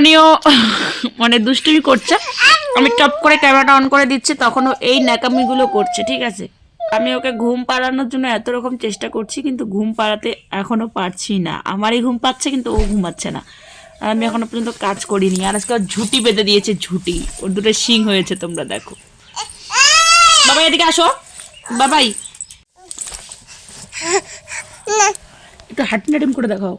তখনই ও মানে দুষ্টুমি করছে। আমি টপ করে ক্যামেরাটা অন করে দিচ্ছি, তখন ও এই ন্যাকামিগুলো করছে। ঠিক আছে, আমি ওকে ঘুম পাড়ানোর জন্য এত রকম চেষ্টা করছি, কিন্তু ঘুম পাড়াতে এখনো পারছি না। আমারই ঘুম পাচ্ছে কিন্তু ও ঘুমাচ্ছে না। আর আমি এখনো পর্যন্ত কাজ করিনি। আর আজকে ঝুঁটি বেঁধে দিয়েছে, ঝুঁটি, ওর দুটো শিং হয়েছে, তোমরা দেখো। বাবাই এদিকে আসো, বাবাই একটু হাঁটি নাটিম করে দেখাও।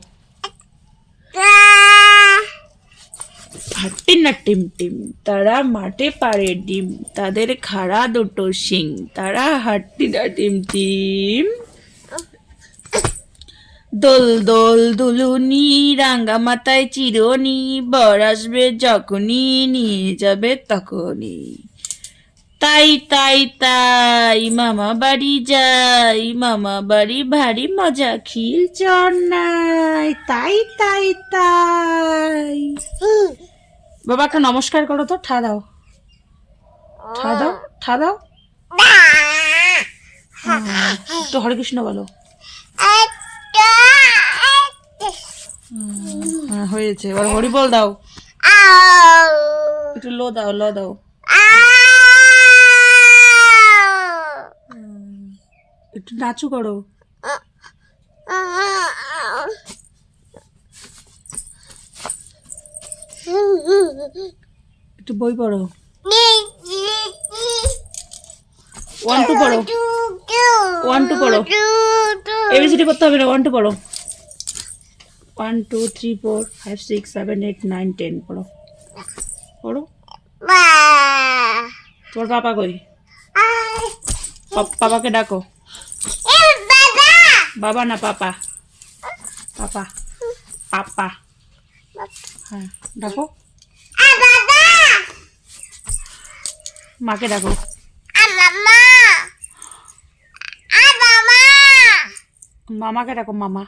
হাঁটি না টিম টিম, তারা মাঠে পারে ডিম, তাদের খাড়া দুটো শিং, তারা হাঁটি না টিম টিম। দোল দোল দুলুনি, রাঙ্গা মাথায় চিরনি, বর আসবে যখনই, নিয়ে যাবে তখনই। তাই তাই তাই মামা বাড়ি যাই, মামা বাড়ি ভারী মজা, খিল চন্নাই। তাই তাই তাই। বাবাকে নমস্কার করো তো, ঠা দাও, ঠা দাও, ঠা দাও। তো হরে কৃষ্ণ বলো। হ্যাঁ হয়েছে, এবার হরি বল দাও, একটু লো দাও, লো দাও। একটু নাচু করো। একটু বই পড়ো, 1 2 পড়ো, 1 2 পড়ো। এবিসিডি করতে হবে না, 1 2 পড়ো। 1 2 3 4 5 6 7 8 9 10 পড়ো, পড়ো। তোর পাপা কই? পাপাকে ডাকো। বাবা না পাপা, পাপা, পাপা, হ্যাঁ ডাকো। মাকে ডাকো। মামাকে ডাকো, মামা।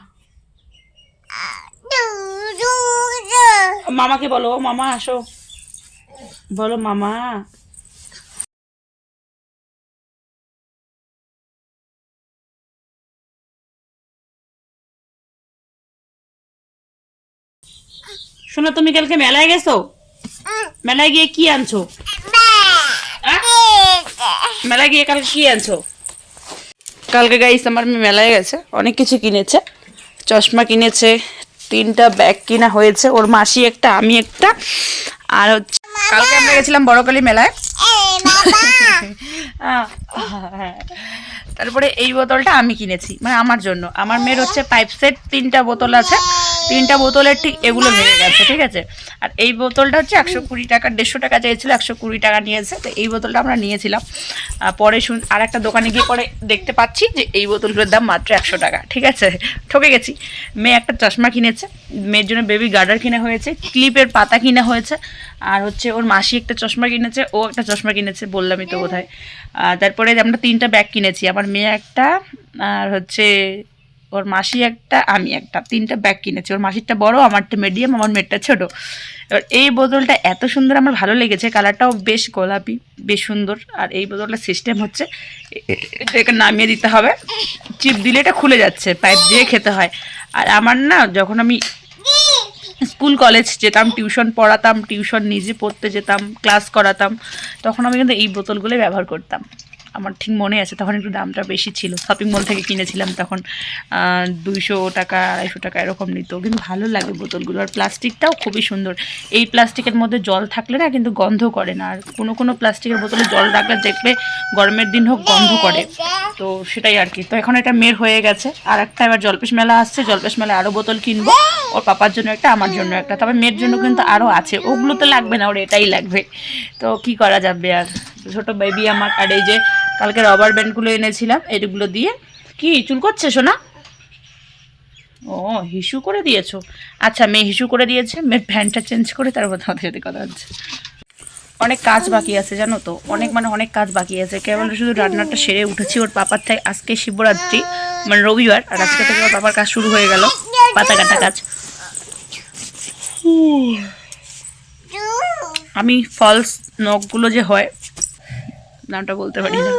মামাকে বলো, মামা আসো, বলো মামা। শোনো, তুমি কালকে মেলায় গেছো? মেলায় গিয়ে কি আনছো? মেলায় গিয়ে কালকে কি আনছো? কালকে গাইস আমার মেয়ে মেলায় গেছে, অনেক কিছু কিনেছে। চশমা কিনেছে, 3টা ব্যাগ কিনা হয়েছে, ওর মাসি একটা, আমি একটা। আর হচ্ছে কালকে আমরা গেছিলাম বড়কালী মেলায়। তারপরে এই বোতলটা আমি কিনেছি, মানে আমার জন্য। আমার মেয়ের হচ্ছে পাইপ সেট 3টা বোতল আছে, 3টা বোতলের ঠিক এগুলো ভেঙে গেছে। ঠিক আছে, আর এই বোতলটা হচ্ছে 120 টাকা, 150 টাকা চাইছিল, 120 টাকা নিয়েছে। তো এই বোতলটা আমরা নিয়েছিলাম। পরে আর একটা দোকানে গিয়ে পরে দেখতে পাচ্ছি যে এই বোতলগুলোর দাম মাত্র 100 টাকা। ঠিক আছে, ঠকে গেছি। মেয়ে একটা চশমা কিনেছে, মেয়ের জন্য বেবি গার্ডার কিনা হয়েছে, ক্লিপের পাতা কিনা হয়েছে। আর হচ্ছে ওর মাসি একটা চশমা কিনেছে, ও একটা চশমা কিনেছে, বললামই তো বোধহয়। তারপরে আমরা 3টা ব্যাগ কিনেছি, আমার মেয়ে একটা, আর হচ্ছে ওর মাসি একটা, আমি একটা। 3টা ব্যাগ কিনেছি, ওর মাসিরটা বড়, আমারটা মিডিয়াম, আমার মেয়েরটা ছোট। এবার এই বোতলটা এত সুন্দর আমার ভালো লেগেছে, কালারটাও বেশ গোলাপি, বেশ সুন্দর। আর এই বোতলটার সিস্টেম হচ্ছে এটাকে নামিয়ে দিতে হবে, চিপ দিলে এটা খুলে যাচ্ছে, পাইপ দিয়ে খেতে হয়। আর আমার না, যখন আমি স্কুল কলেজ যেতাম, টিউশন পড়াতাম, টিউশন নিজে পড়তে যেতাম, ক্লাস করাতাম, তখন আমি কিন্তু এই বোতলগুলোই ব্যবহার করতাম। আমার ঠিক মনে আছে, তখন একটু দামটা বেশি ছিল, শপিং মল থেকে কিনেছিলাম তখন। 200 টাকা 250 টাকা এরকম নিত, কিন্তু ভালো লাগে বোতলগুলো। আর প্লাস্টিকটাও খুবই সুন্দর। এই প্লাস্টিকের মধ্যে জল থাকলে না কিন্তু গন্ধ করে না। আর কোনো কোনো প্লাস্টিকের বোতলে জল রাখলে দেখবে গরমের দিন হোক গন্ধ করে। তো সেটাই আর কি। তো এখন এটা মেয়ের হয়ে গেছে। আর একটা এবার জলপেশ মেলা আসছে, জলপেশ মেলায় আরও বোতল কিনবো, ওর পাপার জন্য একটা, আমার জন্য একটা। তবে মেয়ের জন্য কিন্তু আরও আছে, ওগুলো তো লাগবে না, ওর এটাই লাগবে। তো কি করা যাবে আর, ছোটো বেবি আমার। আর এই যে কালকে রবার ব্যান্ডগুলো এনেছিলাম, এগুলো দিয়ে কি চুল করছে শোনা? ও হিসু করে দিয়েছো? আচ্ছা, মেয়ে হিসু করে দিয়েছে, মেয়ের প্যান্টটা চেঞ্জ করে তারপর তোমাদের সাথে কথা হচ্ছে। অনেক কাজ বাকি আছে জানো তো, অনেক মানে অনেক কাজ বাকি আছে। কেবল শুধু রান্নাটা সেরে উঠেছি। ওর পাপার থেকে আজকে শিবরাত্রি, মানে রবিবার, আর আজকে থেকে ওর পাপার কাজ শুরু হয়ে গেল, পাতা কাটা কাজ। আমি ফলস নখগুলো যে হয়, নামটা বলতে পারি না,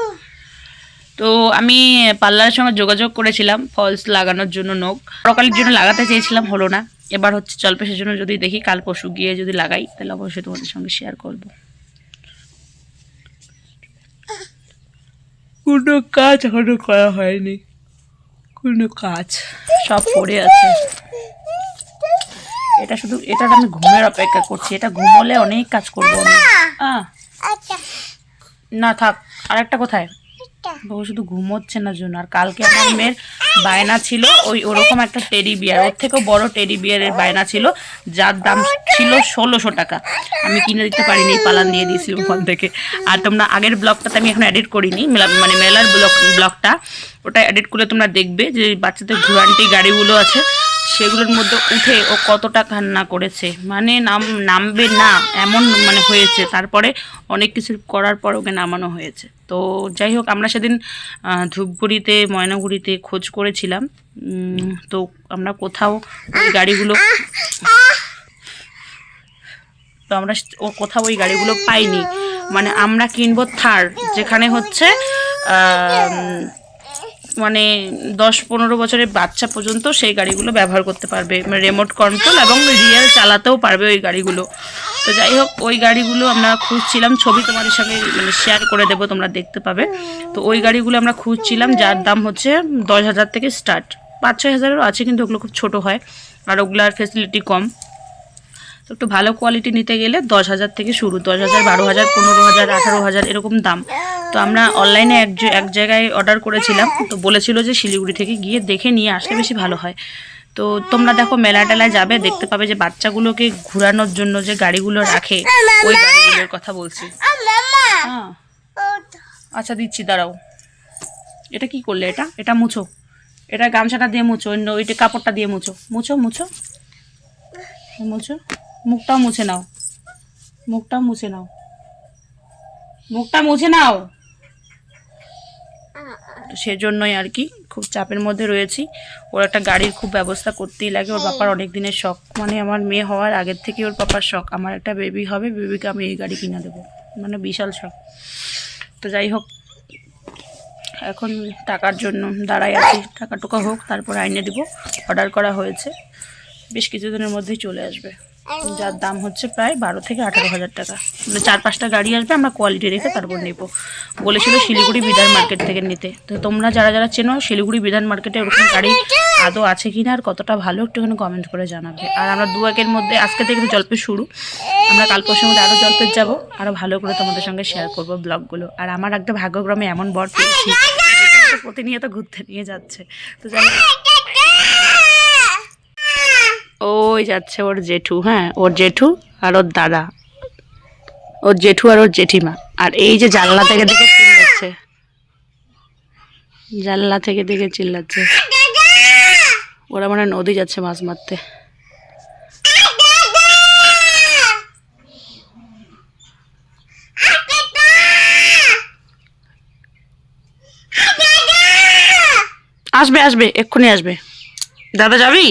তো আমি পার্লারের সঙ্গে যোগাযোগ করেছিলাম ফলস লাগানোর জন্য। নখ সকালের জন্য লাগাতে চেয়েছিলাম, হলো না। এবার হচ্ছে জলপেশের জন্য যদি দেখি কাল পরশু গিয়ে যদি লাগাই তাহলে অবশ্যই তোমাদের সঙ্গে শেয়ার করব। কোনো কাজ এখনো করা হয়নি, কোনো কাজ সব পড়ে আছে। এটা শুধু এটার আমি ঘুমের অপেক্ষা করছি, এটা ঘুমোলে অনেক কাজ করবো আমি। না থাক, আরেকটা কোথায়? বাবু শুধু ঘুমোচ্ছে না জন্য। আর কালকে আমার মেয়ের বায়না ছিল ওরকম একটা টেডি বিয়ার, ওর থেকেও বড় টেডি বিয়ারের বায়না ছিল, যার দাম ছিল 1600 টাকা। আমি কিনে দিতে পারিনি, পালান দিয়ে দিয়েছিলাম ওখান থেকে। আর তোমরা আগের ব্লগটাতে আমি এখন এডিট করিনি, মানে মেলার ব্লগটা, ওটা এডিট করে তোমরা দেখবে যে বাচ্চাদের ঘুরান্টি গাড়িগুলো আছে সেগুলোর মধ্যে উঠে ও কতটা কান্না করেছে, মানে নামবে না এমন মানে হয়েছে। তারপরে অনেক কিছু করার পর ওকে নামানো হয়েছে। তো যাই হোক, আমরা সেদিন ধূপগুড়িতে ময়নাগুড়িতে খোঁজ করেছিলাম, তো আমরা কোথাও ওই গাড়িগুলো ওই গাড়িগুলো পাইনি। মানে আমরা কিনবো থার, যেখানে হচ্ছে মানে 10-15 বছরের বাচ্চা পর্যন্ত সেই গাড়িগুলো ব্যবহার করতে পারবে, মানে রিমোট কন্ট্রোল এবং রিয়েল চালাতেও পারবে ওই গাড়িগুলো। তো যাই হোক, ওই গাড়িগুলো আমরা খুঁজছিলাম, ছবি তোমাদের সঙ্গে মানে শেয়ার করে দেবো, তোমরা দেখতে পাবে। তো ওই গাড়িগুলো আমরা খুঁজছিলাম, যার দাম হচ্ছে 10,000 থেকে স্টার্ট, 5-6 হাজারেরও আছে, কিন্তু ওগুলো খুব ছোটো হয় আর ওগুলার ফেসিলিটি কম। তো একটু ভালো কোয়ালিটি নিতে গেলে 10,000 থেকে শুরু, 10,000, 12,000, 15,000, 18,000 এরকম দাম। তো আমরা অনলাইনে এক জায়গায় অর্ডার করেছিলাম, তো বলেছিল যে শিলিগুড়ি থেকে গিয়ে দেখে নিয়ে আসলে বেশি ভালো হয়। তো তোমরা দেখো মেলা টেলায় যাবে, দেখতে পাবে যে বাচ্চাগুলোকে ঘোরানোর জন্য যে গাড়িগুলো রাখে, ওই গাড়িগুলোর কথা বলছি। হ্যাঁ আচ্ছা দিচ্ছি, দাঁড়াও। এটা কি করলে? এটা মুছো, এটা গামছাটা দিয়ে মুছো, ওইটা কাপড়টা দিয়ে মুছো, মুছো মুছো মুছো, মুখটাও মুছে নাও, মুখটা মুছে নাও, মুখটা মুছে নাও। তো সেজন্যই আর কি খুব চাপের মধ্যে রয়েছি। ওর একটা গাড়ির খুব ব্যবস্থা করতেই লাগে, ওর পাপার অনেক দিনের শখ, মানে আমার মেয়ে হওয়ার আগের থেকে ওর পাপার শখ আমার একটা বেবি হবে, বেবিকে আমি এই গাড়ি কিনে দেবো, মানে বিশাল শখ। তো যাই হোক, এখন টাকার জন্য দাঁড়াই আছি, টাকা টুকা হোক তারপর আইনে দিব। অর্ডার করা হয়েছে, বেশ কিছুদিনের মধ্যেই চলে আসবে, যার দাম হচ্ছে প্রায় 12 থেকে 18,000 টাকা। মানে 4-5টা গাড়ি আসবে, আমরা কোয়ালিটি রেখে তারপর নেব। বলেছিল শিলিগুড়ি বিধান মার্কেট থেকে নিতে। তো তোমরা যারা চেনো শিলিগুড়ি বিধান মার্কেটে ওরকম গাড়ি আদৌ আছে কিনা আর কতটা ভালো একটুখানি কমেন্ট করে জানাবে। আর আমরা 2-1 মধ্যে, আজকে থেকে জলপেশ শুরু, আমরা কাল পরশুর মধ্যে আরও জলপেশ যাবো, আরও ভালো করে তোমাদের সঙ্গে শেয়ার করবো ব্লগগুলো। আর আমার একটা ভাগ্যক্রমে এমন বর পেয়েছি প্রতিনিয়ত ঘুরতে নিয়ে যাচ্ছে। তো যাই ওই যাচ্ছে ওর জেঠু, হ্যাঁ ওর জেঠু আর ওর দাদা, ওর জেঠু আর ওর জেঠিমা। আর এই যে জানলা থেকে দেখে চিল্লাচ্ছে, জানলা থেকে দেখে চিল্লাচ্ছে, ওরা মানে নদী যাচ্ছে মাছ মারতে। আসবে আসবে, এক্ষুনি আসবে। দাদা যাবি?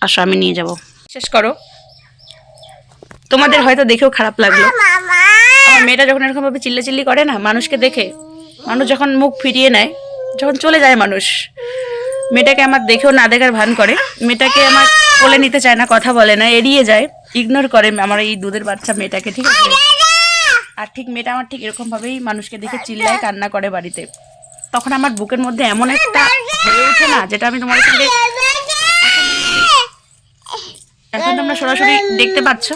আসো আমি নিয়ে যাব। শেষ করো। তোমাদের হয়তো দেখেও খারাপ লাগলো, আমার মেয়েটা যখন এরকমভাবে চিল্লাচিল্লি করে না মানুষকে দেখে, মানুষ যখন মুখ ফিরিয়ে নেয়, যখন চলে যায় মানুষ, মেয়েটাকে আমার দেখেও না দেখার ভান করে, মেয়েটাকে আমার কোলে নিতে চায় না, কথা বলে না, এড়িয়ে যায়, ইগনোর করে আমার এই দুধের বাচ্চা মেয়েটাকে, ঠিক আছে? আর ঠিক মেয়েটা আমার ঠিক এরকমভাবেই মানুষকে দেখে চিল্লায়, কান্না করে বাড়িতে। তখন আমার বুকের মধ্যে এমন একটা হয়ে ওঠে না, যেটা আমি তোমার সঙ্গে এখন তোমরা সরাসরি দেখতে পাচ্ছ,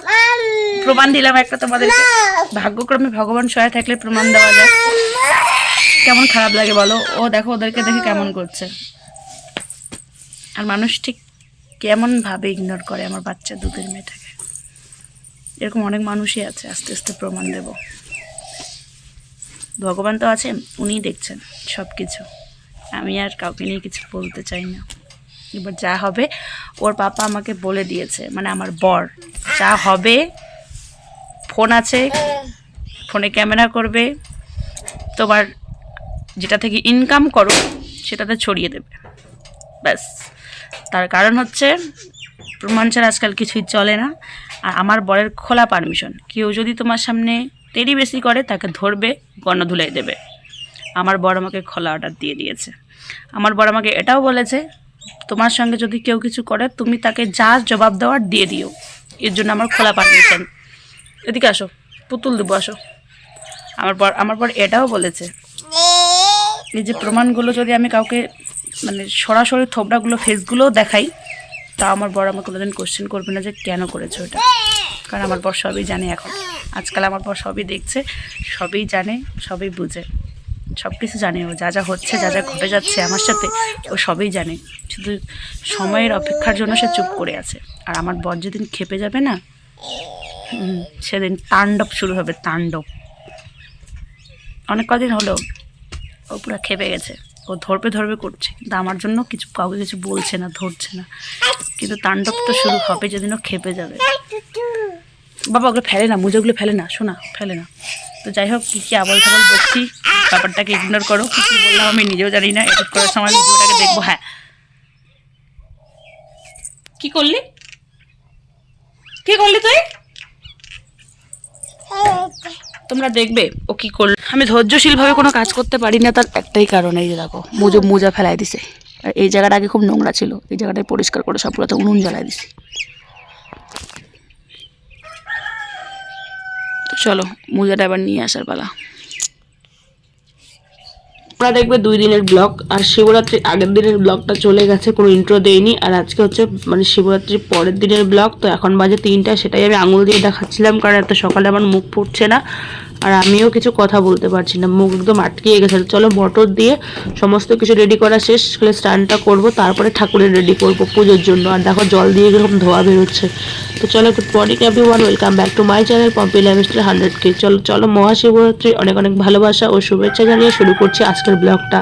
প্রমাণ দিলাম একটা তোমাদেরকে। ভাগ্যক্রমে ভগবান সহায় থাকলে প্রমাণ দেওয়া যায়। কেমন খারাপ লাগে বলো? ও দেখো ওদেরকে দেখে কেমন করছে, আর মানুষ ঠিক কেমন ভাবে ইগনোর করে আমার বাচ্চা দুধের মেয়েটাকে। এরকম অনেক মানুষই আছে, আস্তে আস্তে প্রমাণ দেব। ভগবান তো আছেন, উনিই দেখছেন সব কিছু। আমি আর কাউকে নিয়ে কিছু বলতে চাই না। এবার যা হবে, ওর পাপা আমাকে বলে দিয়েছে, মানে আমার বর, যা হবে, ফোন আছে, ফোনে ক্যামেরা করবে, তোমার যেটা থেকে ইনকাম করো সেটাতে ছড়িয়ে দেবে, ব্যাস। তার কারণ হচ্ছে প্রমাণ ছাড়া আজকাল কিছুই চলে না। আর আমার বরের খোলা পারমিশন, কেউ যদি তোমার সামনে তেড়ি বেশি করে তাকে ধরবে, গণধুলাই দেবে। আমার বর আমাকে খোলা অর্ডার দিয়ে দিয়েছে। আমার বর আমাকে এটাও বলেছে তোমার সঙ্গে যদি কেউ কিছু করে তুমি তাকে যা জবাব দেওয়ার দিয়ে দিও, এর জন্য আমার খোলা পারমিশন। এদিকে আসো, পুতুল দেবো, আসো। আমার পর এটাও বলেছে, এই যে প্রমাণগুলো যদি আমি কাউকে মানে সরাসরি থোবড়াগুলো ফেসগুলোও দেখাই, তা আমার বর আমার কোনোদিন কোশ্চেন করবে না যে কেন করেছো এটা, কারণ আমার বর সবই জানে। এখন আজকাল আমার বর সবই দেখছে, সবই জানে, সবই বুঝে, সব কিছু জানে। ও যা যা হচ্ছে, যা যা ঘটে যাচ্ছে আমার সাথে, ও সবই জানে। শুধু সময়ের অপেক্ষার জন্য সে চুপ করে আছে। আর আমার বর যেদিন খেপে যাবে না, সেদিন তাণ্ডব শুরু হবে, তাণ্ডব। অনেক কদিন হলো ও পুরো খেপে গেছে, ও ধরবে করছে, কিন্তু আমার জন্য কাউকে কিছু বলছে না, ধরছে না। কিন্তু তাণ্ডব তো শুরু হবে যেদিন ও খেপে যাবে। বাবা ওগুলো ফেলে না, মুজোগুলো ফেলে না, শোনা, ফেলে না। তো যাই হোক, কী আবল তাবল বলছি, ব্যাপারটাকে ইগনোর করো। কী বললাম আমি নিজেও জানি না, এডিট করার সময় ভিডিওটাকে দেখবো। হ্যাঁ, কি করলি তুই? তোমরা দেখবে ও কি করল। আমি ধৈর্যশীলভাবে কোনো কাজ করতে পারি না, তার একটাই কারণ, এই যে দেখো মোজা ফেলাই দিছে। আর এই জায়গাটা আগে খুব নোংরা ছিল, এই জায়গাটায় পরিষ্কার করে সবগুলোতে উনুন জ্বালাই দিছি। তো চলো মোজাটা এবার নিয়ে আসার পালা। তোমরা দেখবে 2 দিনের ব্লগ, আর শিবরাত্রির আগের দিনের ব্লগটা চলে গেছে, কোনো ইন্ট্রো দেইনি। আর আজকে হচ্ছে মানে শিবরাত্রির পরের দিনের ব্লগ। তো এখন বাজে 3টা, সেটাই আমি আঙুল দিয়ে দেখাচ্ছিলাম, কারণ এত সকালে আমার মুখ ফুটছে না, আর আমিও কিছু কথা বলতে পারছি না, মুখ একদম আটকিয়ে গেছে। চলো মটর দিয়ে সমস্ত কিছু রেডি করা শেষ, তাহলে স্নানটা করবো, তারপরে ঠাকুরের রেডি করবো পুজোর জন্য। আর দেখো জল দিয়ে এরকম ধোয়া বেরোচ্ছে। তো চলো, good morning everyone, welcome back to my channel Pompi lifestyle 100K। চলো মহাশিবরাত্রির অনেক অনেক ভালোবাসা ও শুভেচ্ছা জানিয়ে শুরু করছি আজকের ব্লগটা।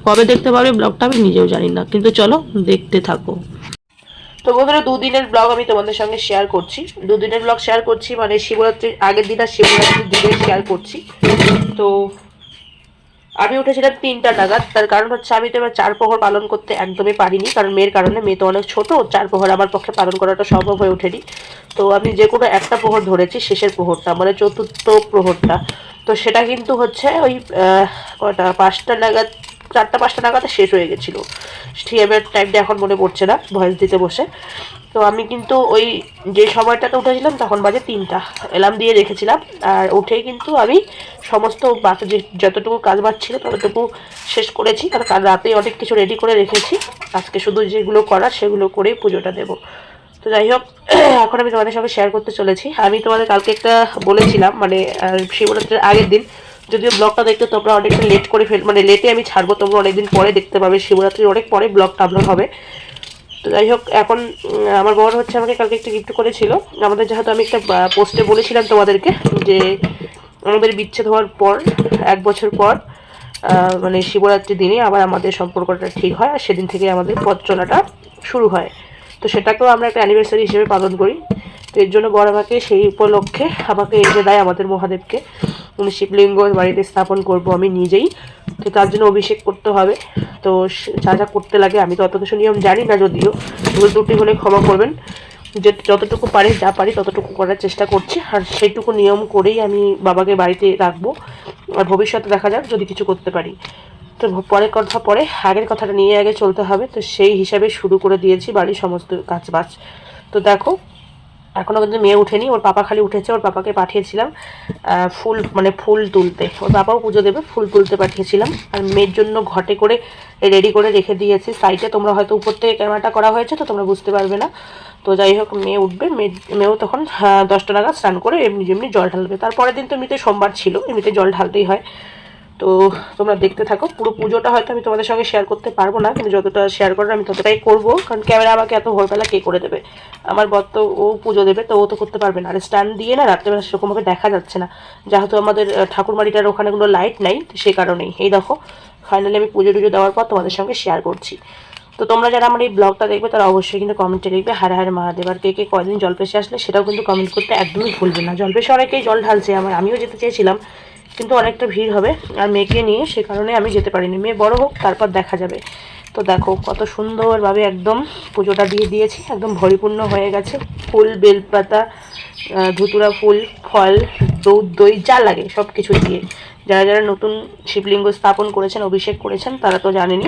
কবে দেখতে পাবে ব্লগটা আমি নিজেও জানি না, কিন্তু চলো দেখতে থাকো। তো বন্ধুরা, 2 দিনের ব্লগ আমি তোমাদের সঙ্গে শেয়ার করছি। 2 দিনের ব্লগ শেয়ার করছি, মানে শিবরাত্রির আগের দিন আর শিবরাত্রির দিনে শেয়ার করছি। তো আমি উঠেছিলাম 3টা নাগাদ। তার কারণ হচ্ছে আমি তো এবার 4 প্রহর পালন করতে একদমই পারিনি, কারণ মেয়ের কারণে। মেয়ে তো অনেক ছোট, 4 প্রহর আমার পক্ষে পালন করাটা সম্ভব হয়ে ওঠেনি। তো আমি যে কোনো একটা প্রহর ধরেছি, শেষের প্রহরটা মানে 4র্থ প্রহরটা। তো সেটা কিন্তু হচ্ছে ওই কটা 5টা নাগাদ, 4টা-5টা নাগাদ শেষ হয়ে গেছিলো। ঠিক এবার টাইমটা এখন মনে পড়ছে না ভয়েস দিতে বসে। তো আমি কিন্তু ওই যে সময়টাতে উঠেছিলাম তখন বাজে 3টা, অ্যালার্ম দিয়ে রেখেছিলাম। আর উঠেই কিন্তু আমি সমস্ত বাকি যতটুকু কাজ বাজ ছিল ততটুকু শেষ করেছি। আর কাল রাতেই অনেক কিছু রেডি করে রেখেছি, আজকে শুধু যেগুলো করার সেগুলো করেই পুজোটা দেবো। তো যাই হোক, এখন আমি তোমাদের সঙ্গে শেয়ার করতে চলেছি। আমি তোমাদের কালকে একটা বলেছিলাম, মানে শিবরাত্রির আগের দিন, যদিও ব্লগটা দেখতে তোমরা অনেকটা লেট করে মানে লেটে আমি ছাড়বো, তোমরা অনেকদিন পরে দেখতে পাবে, শিবরাত্রির অনেক পরে ব্লগটা আপলোড হবে। তো যাই হোক, এখন আমার বর হচ্ছে আমাকে কালকে একটা গিফট করেছিল। আমাদের যেহেতু আমি একটা পোস্টে বলেছিলাম তোমাদেরকে যে আমাদের বিচ্ছেদ হওয়ার পর 1 বছর পর মানে শিবরাত্রির দিনই আবার আমাদের সম্পর্কটা ঠিক হয়, আর সেদিন থেকে আমাদের পথ চলাটা শুরু হয়। তো সেটাকেও আমরা একটা অ্যানিভার্সারি হিসেবে পালন করি। তো এর জন্য বর আমাকে সেই উপলক্ষে আমাকে এনে দেয় আমাদের মহাদেবকে। উনি শিবলিঙ্গ বাড়িতে স্থাপন করব আমি নিজেই। তো তার জন্য অভিষেক করতে হবে। তো যা যা করতে লাগে আমি তো অত কিছু নিয়ম জানি না, যদিও ভুল ত্রুটি হলে ক্ষমা করবেন। যে যতটুকু পারি, যা পারি ততটুকু করার চেষ্টা করছি, আর সেইটুকু নিয়ম করেই আমি বাবাকে বাড়িতে রাখবো। আর ভবিষ্যতে দেখা যাক যদি কিছু করতে পারি। তো পরের কথা পরে, আগের কথাটা নিয়ে আগে চলতে হবে। তো সেই হিসাবে শুরু করে দিয়েছি বাড়ির সমস্ত কাজ বাজ। তো দেখো, এখনও কিন্তু মেয়ে উঠেনি, ওর পাপা খালি উঠেছে। ওর পাপাকে পাঠিয়েছিলাম ফুল তুলতে, ওর পাপাও পুজো দেবে, ফুল তুলতে পাঠিয়েছিলাম। আর মেয়ের জন্য ঘটে করে রেডি করে রেখে দিয়েছি সাইডে। তোমরা হয়তো উপর থেকে ক্যামেরাটা করা হয়েছে, তো তোমরা বুঝতে পারবে না। তো যাই হোক, মেয়ে উঠবে, মেয়েও তখন 10টা নাগাদ স্নান করে এমনি জল ঢালবে। তারপরের দিন তো এমনিতে সোমবার ছিল, এমনিতে জল ঢালতেই হয়। তো তোমরা দেখতে থাকো। পুরো পুজোটা হয়তো আমি তোমাদের সঙ্গে শেয়ার করতে পারবো না, কিন্তু যতটা শেয়ার করার আমি ততটাই করবো, কারণ ক্যামেরা আমাকে এত ভোরবেলা কে করে দেবে। আমার বর তো ও পুজো দেবে, তো ও তো করতে পারবে না। আর স্ট্যান্ড দিয়ে না রাত্রেবেলা সেরকমভাবে দেখা যাচ্ছে না, যেহেতু আমাদের ঠাকুরমারিটার ওখানে কোনো লাইট নাই, তো সে কারণেই। এই দেখো, ফাইনালি আমি পুজো টুজো দেওয়ার পর তোমাদের সঙ্গে শেয়ার করছি। তো তোমরা যারা আমার এই ব্লগটা দেখবে তারা অবশ্যই কিন্তু কমেন্টে লিখবে হারে হারে মহাদেব। আর কে কে কয়দিন জলপেশে আসলে সেটাও কিন্তু কমেন্ট করতে একদমই ভুলবে না। জলপেশে অনেকেই জল ঢালছে, আমিও যেতে চেয়েছিলাম, কিন্তু অনেকটা ভিড় হবে আর মেয়েকে নিয়ে, সে কারণে আমি যেতে পারিনি। মেয়ে বড় হোক, তারপর দেখা যাবে। তো দেখো কত সুন্দরভাবে একদম পুজোটা দিয়ে দিয়েছি, একদম পরিপূর্ণ হয়ে গেছে। ফুল, বেলপাতা, ধুতুরা ফুল, ফল দুধ দই যা লাগে সব কিছু দিয়ে। যারা যারা নতুন শিবলিঙ্গ স্থাপন করেছেন, অভিষেক করেছেন, তারা তো জানেনি।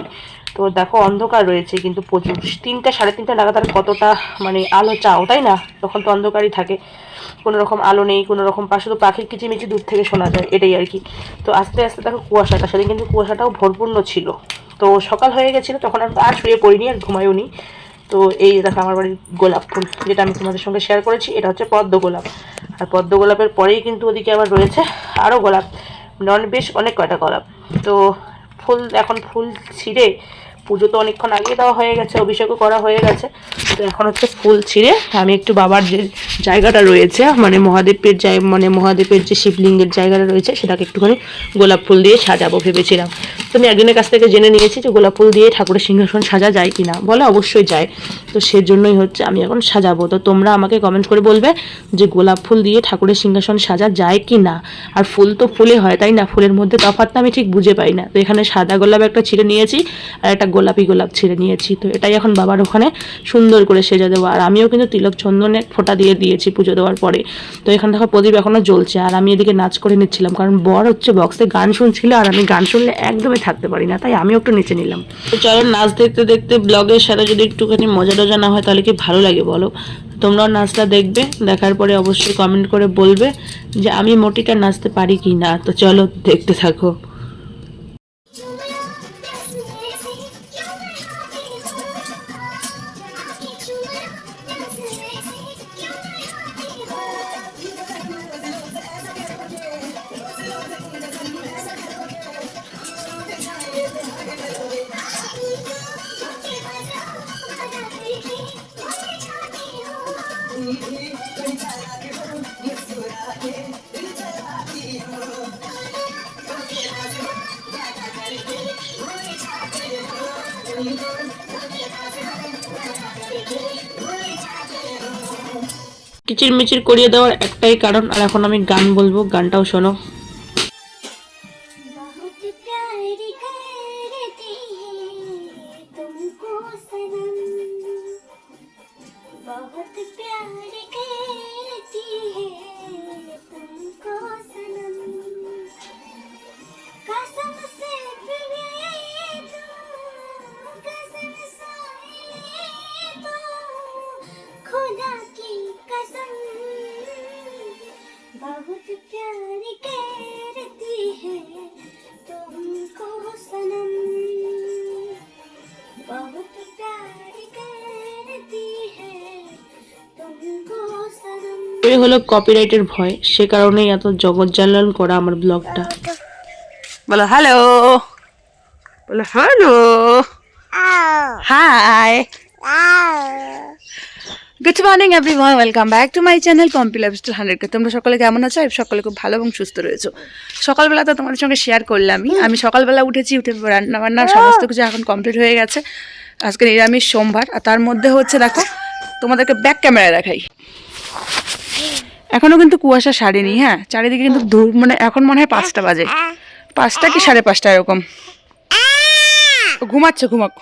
তো দেখো অন্ধকার রয়েছে কিন্তু প্রচুর, 3টা 3:30 নাগাদ আর কতটা মানে আলো চাও, তাই না? তখন তো অন্ধকারই থাকে, কোনো রকম আলো নেই, কোনো রকম শুধু পাখির কিচিমিচি দূর থেকে শোনা যায়, এটাই আর কি। তো আস্তে আস্তে দেখো কুয়াশাটা, সেদিন কিন্তু কুয়াশাটাও ভরপূর্ণ ছিল। তো সকাল হয়ে গেছিলো, তখন আর শুয়ে পড়িনি, আর ঘুমায়ও নি। তো এই দেখো আমার বাড়ির গোলাপ ফুল, যেটা আমি তোমাদের সঙ্গে শেয়ার করেছি, এটা হচ্ছে পদ্ম গোলাপ। আর পদ্ম গোলাপের পরেই কিন্তু ওদিকে আবার রয়েছে আরও গোলাপ, বেশ অনেক কয়টা গোলাপ। তো ফুল, এখন ফুল ছিঁড়ে, পুজো তো অনেকক্ষণ আগেই দেওয়া হয়ে গেছে, অভিষেকও করা হয়ে গেছে। তো এখন হচ্ছে ফুল ছিঁড়ে আমি একটু বাবার যে জায়গাটা রয়েছে, মানে মহাদেবের যে শিবলিঙ্গের জায়গাটা রয়েছে, সেটাকে একটুখানি গোলাপ ফুল দিয়ে সাজাবো ভেবেছিলাম। তো আমি একজনের কাছ থেকে জেনে নিয়েছি যে গোলাপ ফুল দিয়ে ঠাকুরের সিংহাসন সাজা যায় কি না, বলে অবশ্যই যায়। তো সেজন্যই হচ্ছে আমি এখন সাজাবো। তো তোমরা আমাকে কমেন্ট করে বলবে যে গোলাপ ফুল দিয়ে ঠাকুরের সিংহাসন সাজা যায় কি না। আর ফুল তো ফুলে হয়, তাই না? ফুলের মধ্যে তফাৎটা আমি ঠিক বুঝে পাই না। তো এখানে সাদা গোলাপ একটা ছিঁড়ে নিয়েছি, আর একটা গোলাপি গোলাপ ছিঁড়ে নিয়েছি। তো এটাই এখন বাবার ওখানে সুন্দর করে সেজে দেবো। আর আমিও কিন্তু তিলক চন্দনে ফোঁটা দিয়ে দিয়েছি পুজো দেওয়ার পরে। তো এখানে দেখো প্রদীপ এখনো জ্বলছে, আর আমি এদিকে নাচ করে নিচ্ছিলাম, কারণ বর হচ্ছে বক্সে গান শুনছিল, আর আমি গান শুনলে একদমই থাকতে পারি না, তাই আমিও একটু নিচে নিলাম। তো চলো, নাচ দেখতে দেখতে ব্লগের সাথে যদি একটুখানি মজা টজা না হয় তাহলে কি ভালো লাগে বলো? তোমরাও নাচটা দেখবে, দেখার পরে অবশ্যই কমেন্ট করে বলবে যে আমি মোটিটা নাচতে পারি কি না। তো চলো দেখতে থাকো। কিচিরমিচির করিয়ে দেওয়ার একটাই কারণ, আর এখন আমি গান বলবো, গানটাও শোনো। बहुत प्यार करती है तुमको सनम बहुत प्यार करती है तुमको सनम। এই হলো কপিরাইটের ভয়, সে কারণেই এত জগৎ জালাল করা আমার ব্লগটা। বলো হ্যালো, বলো hello, hi, good morning everyone, welcome back to my channel Pompi lifestyle 100। তোমরা সকলে কেমন আছো? সকলে খুব ভালো এবং সুস্থ রয়েছো। সকালবেলা তো তোমাদের সঙ্গে শেয়ার করলামই, আমি সকালবেলা উঠে রান্না বান্না সমস্ত কিছু এখন কমপ্লিট হয়ে গেছে। আজকে নিরামিষ সোমবার, আর তার মধ্যে হচ্ছে দেখো তোমাদেরকে ব্যাক ক্যামেরা দেখাই, এখনও কিন্তু কুয়াশা সারেনি। হ্যাঁ, চারিদিকে কিন্তু মানে এখন মনে হয় 5টা বাজে, 5টা কি 5:30 এরকম। ঘুমাচ্ছে, ঘুমাক।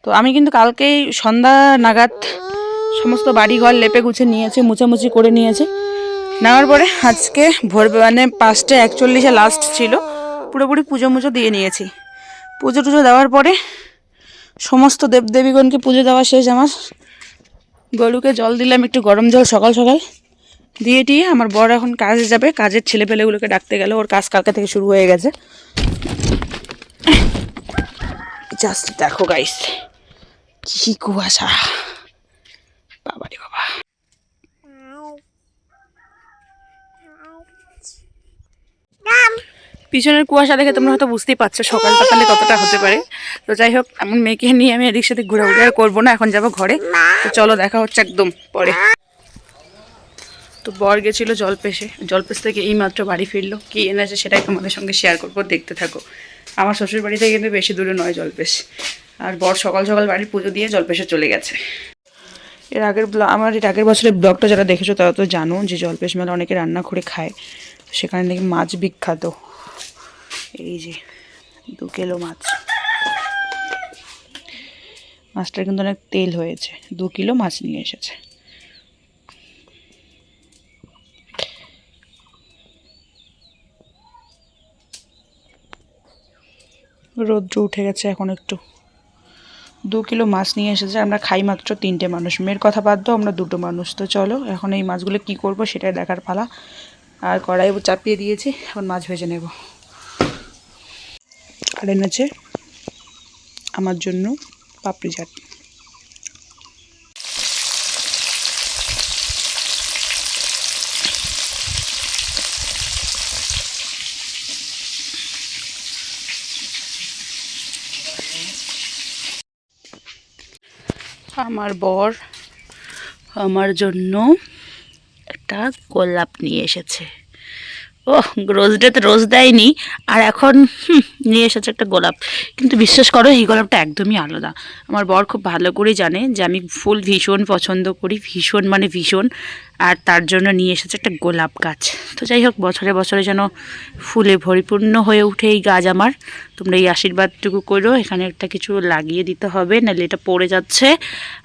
তো আমি কিন্তু কালকেই সন্ধ্যা নাগাদ সমস্ত বাড়ি ঘর লেপে গুছে নিয়েছি, মুছামুছি করে নিয়েছি। নেওয়ার পরে আজকে ভোর মানে 5:41 লাস্ট ছিল, পুরোপুরি পুজো মুজো দিয়ে নিয়েছি। পুজো টুজো দেওয়ার পরে সমস্ত দেবদেবীগণকে পুজো দেওয়া শেষ আমার। গরুকে জল দিলাম, একটু গরম জল সকাল সকাল দিয়ে টিয়ে আমার বর এখন কাজে যাবে, কাজের ছেলেপেলেগুলোকে ডাকতে গেল, ওর কাজ কালকে থেকে শুরু হয়ে গেছে। জাস্ট দেখো গাইস, কি কুয়াশা, বাবারে বাবা। পিছনের কুয়াশা দেখে তোমরা হয়তো বুঝতেই পারছো সকাল সকালে কতটা হতে পারে। তো যাই হোক, এমন মেয়েকে নিয়ে আমি এদিক সাথে ঘোরাঘুরি আর করবো না, এখন যাবো ঘরে। তো চলো, দেখা হচ্ছে একদম পরে। তো বর গেছিল জলপেশ থেকে এই মাত্র বাড়ি ফিরলো, কি এনেছে সেটাই তোমাদের সঙ্গে শেয়ার করবো, দেখতে থাকো। আমার শ্বশুর বাড়ি থেকে কিন্তু বেশি দূরে নয় জলপেশ, আর বর সকাল সকাল বাড়ির পুজো দিয়ে জলপেশে চলে গেছে। আমার এর আগের বছরের ব্লগটা যারা দেখেছো তারা তো জানো যে জলপেশ মেলা অনেকে রান্না করে খায়, সেখানে নাকি মাছ বিখ্যাত। এই যে 2 কিলো মাছ, মাছটার কিন্তু অনেক তেল হয়েছে। 2 কিলো মাছ নিয়ে এসেছে। রৌদ্র উঠে গেছে এখন একটু। 2 কিলো মাছ নিয়ে এসেছে, আমরা খাই মাত্র 3টে মানুষ, মেয়ের কথা বাদ দাও আমরা 2টো মানুষ। তো চলো এখন এই মাছগুলো কি করব সেটাই দেখার পালা। আর কড়াই চাপিয়ে দিয়েছি, এখন মাছ ভেজে নেব। আর এনেছে আমার জন্য পাপড়ি চাট। আমার বর আমার জন্য একটা গোলাপ নিয়ে এসেছে। ওহ, রোজ ডেতে রোজ দেয়নি, আর এখন নিয়ে এসেছে একটা গোলাপ। কিন্তু বিশ্বাস করো এই গোলাপটা একদমই আলাদা। আমার বর খুব ভালো করে জানে যে আমি ফুল ভীষণ পছন্দ করি, ভীষণ মানে ভীষণ। আর তার জন্য নিয়ে এসেছে একটা গোলাপ গাছ। তো যাই হোক, বছরে বছরে যেন ফুলে পরিপূর্ণ হয়ে উঠে এই গাছ আমার। তোমরা এই আশীর্বাদটুকু করো, এখানে একটা কিছু লাগিয়ে দিতে হবে, নাহলে এটা পড়ে যাচ্ছে।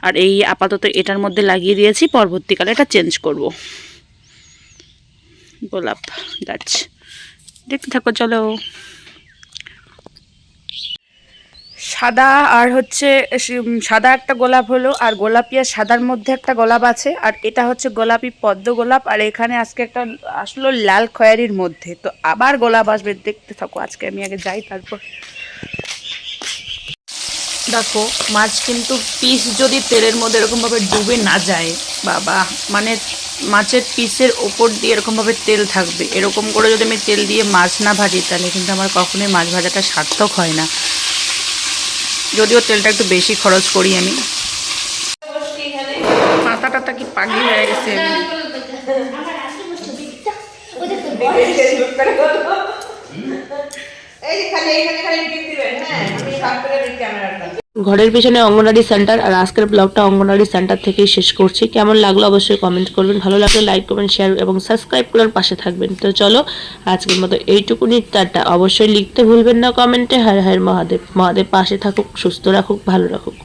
আর এই আপাতত এটার মধ্যে লাগিয়ে দিয়েছি, পরবর্তীকালে এটা চেঞ্জ করব। গোলাপ গাছ দেখতে থাকো, চলো। সাদা আর হচ্ছে সাদা একটা গোলাপ হলো, আর গোলাপি আর সাদার মধ্যে একটা গোলাপ আছে, আর এটা হচ্ছে গোলাপি পদ্ম গোলাপ। আর এখানে আজকে একটা আসলো লাল খয়েরির মধ্যে, তো আবার গোলাপ আসবে, দেখতে থাকো। আজকে আমি আগে যাই, তারপর দেখো। মাছ কিন্তু পিস যদি তেলের মধ্যে এরকমভাবে ডুবে না যায় বাবা, মানে মাছের পিসের ওপর দিয়ে এরকমভাবে তেল থাকবে, এরকম করে যদি আমি তেল দিয়ে মাছ না ভাজি তাহলে কিন্তু আমার কখনোই মাছ ভাজাটা সার্থক হয় না। যদিও তেলটা একটু বেশি খরচ করি আমি। মাথা টাথা কি পাগলি হয়ে গেছে আমি। ঘরের পিছনে অঙ্গনারী সেন্টার, আর আজকের ব্লগটা অঙ্গনারী সেন্টার থেকেই শেষ করছি। কেমন লাগলো অবশ্যই কমেন্ট করবেন, ভালো লাগলে লাইক কমেন্ট শেয়ার এবং সাবস্ক্রাইব করার পাশে থাকবেন। তো চলো আজকের মতো এইটুকুনি, টাটা। অবশ্যই লিখতে ভুলবেন না কমেন্টে হর হর মহাদেব। মহাদেব পাশে থাকুক, সুস্থ রাখুক, ভালো রাখুক।